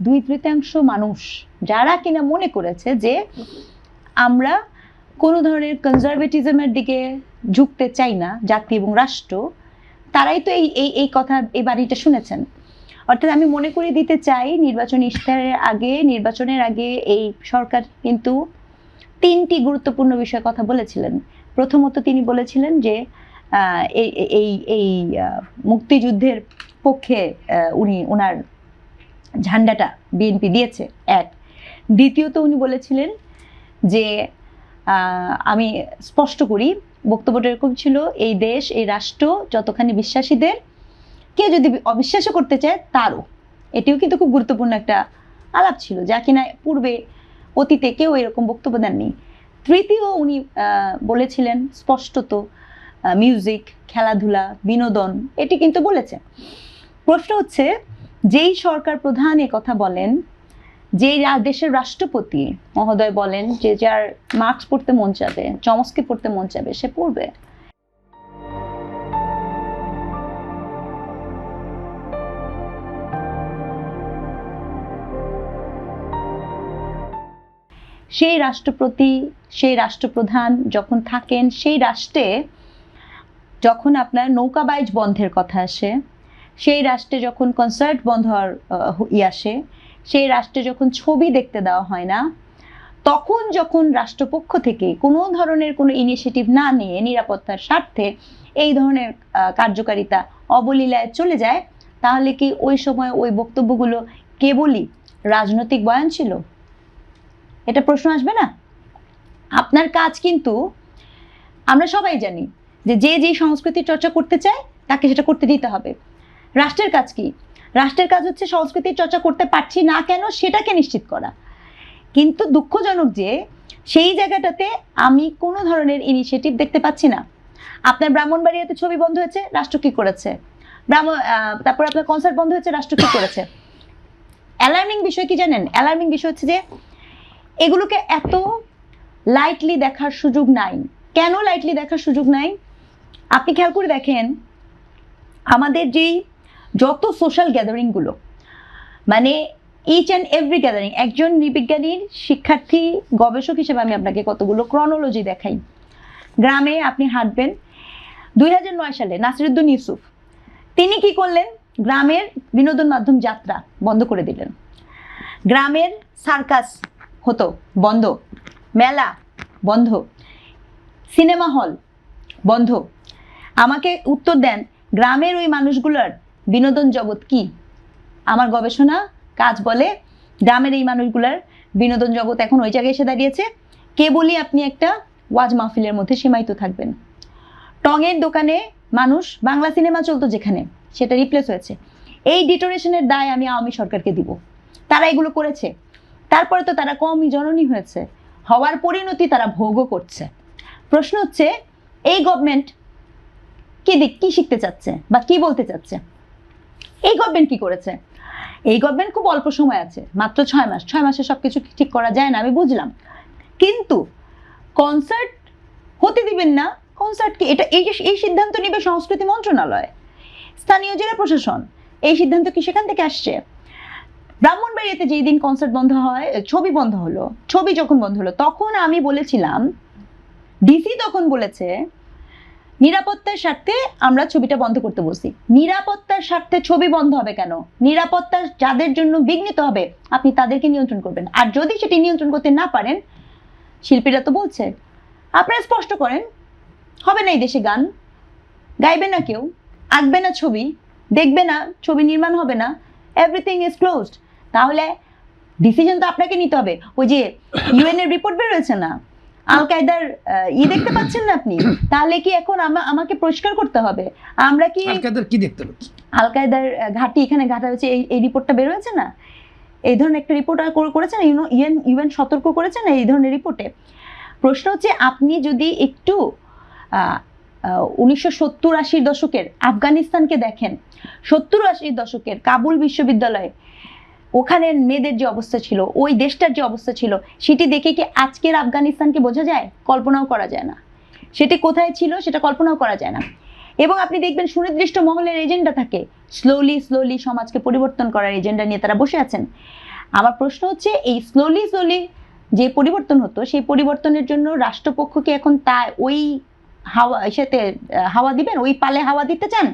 2/3 মানুষ যারা কিনা মনে করেছে যে আমরা কোনো ধরনের কনজারভেটিজমের দিকে ঝুঁকতে চাই না জাতি এবং রাষ্ট্র, তারাই তো এই কথা, এই বাণীটা শুনেছেন। অর্থাৎ আমি মনে করে দিতে চাই, নির্বাচনের আগে এই সরকার কিন্তু 3টি গুরুত্বপূর্ণ বিষয়ে কথা বলেছিলেন। প্রথমত তিনি বলেছিলেন যে এই মুক্তিযুদ্ধের পক্ষে উনি ওনার ঝান্ডাটা বিএনপি দিয়েছে, এক। দ্বিতীয়ত উনি বলেছিলেন যে আমি স্পষ্ট করি, বক্তব্যটা এরকম ছিল, এই দেশ এই রাষ্ট্র যতখানি বিশ্বাসীদের, কে যদি অবিশ্বাসও করতে চায় তারও। এটিও কিন্তু খুব গুরুত্বপূর্ণ একটা আলাপ ছিল, যা কিনা পূর্বে অতীতে কেউ এরকম বক্তব্য দেননি। তৃতীয় উনি বলেছিলেন স্পষ্টত মিউজিক, খেলাধুলা, বিনোদন, এটি কিন্তু বলেছে। প্রশ্ন হচ্ছে, যেই সরকার প্রধান এ কথা বলেন, যেই দেশের রাষ্ট্রপতি মহোদয় বলেন যে যার মার্কস পড়তে মন চাবে, চমস্কি পড়তে মন চাবে, সে পড়বে। সেই রাষ্ট্রপতি, সেই রাষ্ট্রপ্রধান যখন থাকেন, সেই রাষ্ট্রে যখন আপনার নৌকাবাইজ বন্ধের কথা আসে, সেই রাষ্ট্রে যখন কনসার্ট বন্ধ হওয়ার আসে, সেই রাষ্ট্রে যখন ছবি দেখতে দেওয়া হয় না, তখন যখন রাষ্ট্রপক্ষ থেকে কোনো ধরনের কোনো ইনিশিয়েটিভ না নিয়ে নিরাপত্তার স্বার্থে এই ধরনের কার্যকারিতা অবলীলায় চলে যায়, তাহলে কি ওই সময় ওই বক্তব্যগুলো কেবলই রাজনৈতিক বয়ান ছিল? এটা প্রশ্ন আসবে না? আপনার কাজ কিন্তু আমরা সবাই জানি যে যে সংস্কৃতির চর্চা করতে চায় তাকে সেটা করতে দিতে হবে। রাষ্ট্রের কাজ কি? রাষ্ট্রের কাজ হচ্ছে সংস্কৃতির চর্চা করতে পারছি না কেন সেটাকে নিশ্চিত করা। কিন্তু দুঃখজনক যে সেই জায়গাটাতে আমি কোনো ধরনের ইনিশিয়েটিভ দেখতে পাচ্ছি না। আপনার ব্রাহ্মণবাড়িয়াতে ছবি বন্ধ হয়েছে, রাষ্ট্র কি করেছে? তারপর আপনার কনসার্ট বন্ধ হয়েছে, রাষ্ট্র কি করেছে? অ্যালার্মিং বিষয় কি জানেন? অ্যালার্মিং বিষয় হচ্ছে যে এগুলোকে এত লাইটলি দেখার সুযোগ নাই। কেন লাইটলি দেখার সুযোগ নাই? আপনি খেয়াল করে দেখেন, আমাদের যেই যত সোশ্যাল গ্যাদারিংগুলো, মানে ইচ অ্যান্ড এভরি গ্যাদারিং, একজন নৃবিজ্ঞানীর শিক্ষার্থী গবেষক হিসেবে আমি আপনাকে কতগুলো ক্রনোলজি দেখাই। গ্রামে আপনি হাঁটবেন, 2009 সালে নাসিরুদ্দিন ইউসুফ তিনি কি করলেন? গ্রামের বিনোদন মাধ্যম যাত্রা বন্ধ করে দিলেন। গ্রামের সার্কাস হতো বন্ধ, মেলা বন্ধ, সিনেমা হল বন্ধ। আমাকে উত্তর দেন, গ্রামের ওই মানুষগুলোর বিনোদন জগৎ কি? আমার গবেষণা কাজ বলে গ্রামের এই মানুষগুলোর বিনোদন জগৎ এখন ওই জায়গায় এসে দাঁড়িয়েছে, কেবলই আপনি একটা ওয়াজ মাহফিলের মধ্যে সীমায়িত থাকবেন। টঙের দোকানে মানুষ, বাংলা সিনেমা চলতো যেখানে, সেটা রিপ্লেস হয়েছে। এই ডিটোরেশনের দায় আমি আওয়ামী সরকারকে দিব। তারা এগুলো করেছে, তারপরে তো তারা কমই জননী হয়েছে, হওয়ার পরিণতি তারা ভোগও করছে। প্রশ্ন হচ্ছে, এই গভর্নমেন্ট কি শিখতে চাচ্ছে বা কি বলতে চাচ্ছে? এই গভর্নমেন্ট কি করেছে? এই গভর্নমেন্ট খুব অল্প সময় আছে, মাত্র 6 মাস। 6 মাসে সবকিছু ঠিক করা যায় না, আমি বুঝলাম, কিন্তু কনসার্ট হতে দিবেন না। কনসার্ট কি? এটা এই সিদ্ধান্ত নেবে সংস্কৃতি মন্ত্রণালয়, স্থানীয় জেলা প্রশাসন। এই সিদ্ধান্ত কি সেখান থেকে আসছে? ব্রাহ্মণবাড়িয়াতে যেই দিন কনসার্ট বন্ধ হয়, ছবি বন্ধ হলো, ছবি যখন বন্ধ হলো, তখন আমি বলেছিলাম, ডিসি তখন বলেছে নিরাপত্তার স্বার্থে আমরা ছবিটা বন্ধ করতে বলছি। নিরাপত্তার স্বার্থে ছবি বন্ধ হবে কেন? নিরাপত্তা যাদের জন্য বিঘ্নিত হবে আপনি তাদেরকে নিয়ন্ত্রণ করবেন। আর যদি সেটি নিয়ন্ত্রণ করতে না পারেন, শিল্পীরা তো বলছে, আপনারা স্পষ্ট করেন, হবে না এই দেশে গান, গাইবে না কেউ, আঁকবে না ছবি, দেখবে না, ছবি নির্মাণ হবে না, এভরিথিং ইজ ক্লোজড। তাহলে ডিসিশন তো আপনাকে নিতে হবে। ওই যে ইউএন এর রিপোর্ট বের হয়েছে না, আল কায়দার দেখতে পাচ্ছেন না আপনি? তাহলে কি এখন আমাকে পরিষ্কার করতে হবে আমরা কি আল কায়দার কি দেখতে পাচ্ছি? আল কায়দার ঘাঁটি এখানে ঘাটা হয়েছে, এই রিপোর্টটা বের হয়েছে না? এই ধরনের একটা রিপোর্ট করেছে না, ইউএন সতর্ক করেছে না এই ধরনের রিপোর্টে। প্রশ্ন হচ্ছে, আপনি যদি একটু 1970-80 দশকের আফগানিস্তানকে দেখেন, 70-80 দশকের কাবুল বিশ্ববিদ্যালয়ে ওখানের মেয়েদের যে অবস্থা ছিল, ওই দেশটার যে অবস্থা ছিল, সেটি দেখে কি আজকের আফগানিস্তানকে বোঝা যায়? কল্পনাও করা যায় না। সেটি কোথায় ছিল সেটা কল্পনাও করা যায় না। এবং আপনি দেখবেন সুনির্দিষ্ট মহলের এজেন্ডা থাকে, স্লোলি সমাজকে পরিবর্তন করার এজেন্ডা নিয়ে তারা বসে আছেন। আমার প্রশ্ন হচ্ছে এই স্লোলি যে পরিবর্তন হতো সেই পরিবর্তনের জন্য রাষ্ট্রপক্ষ কি এখন তা ওই হাওয়া দিবেন, ওই পালে হাওয়া দিতে চান?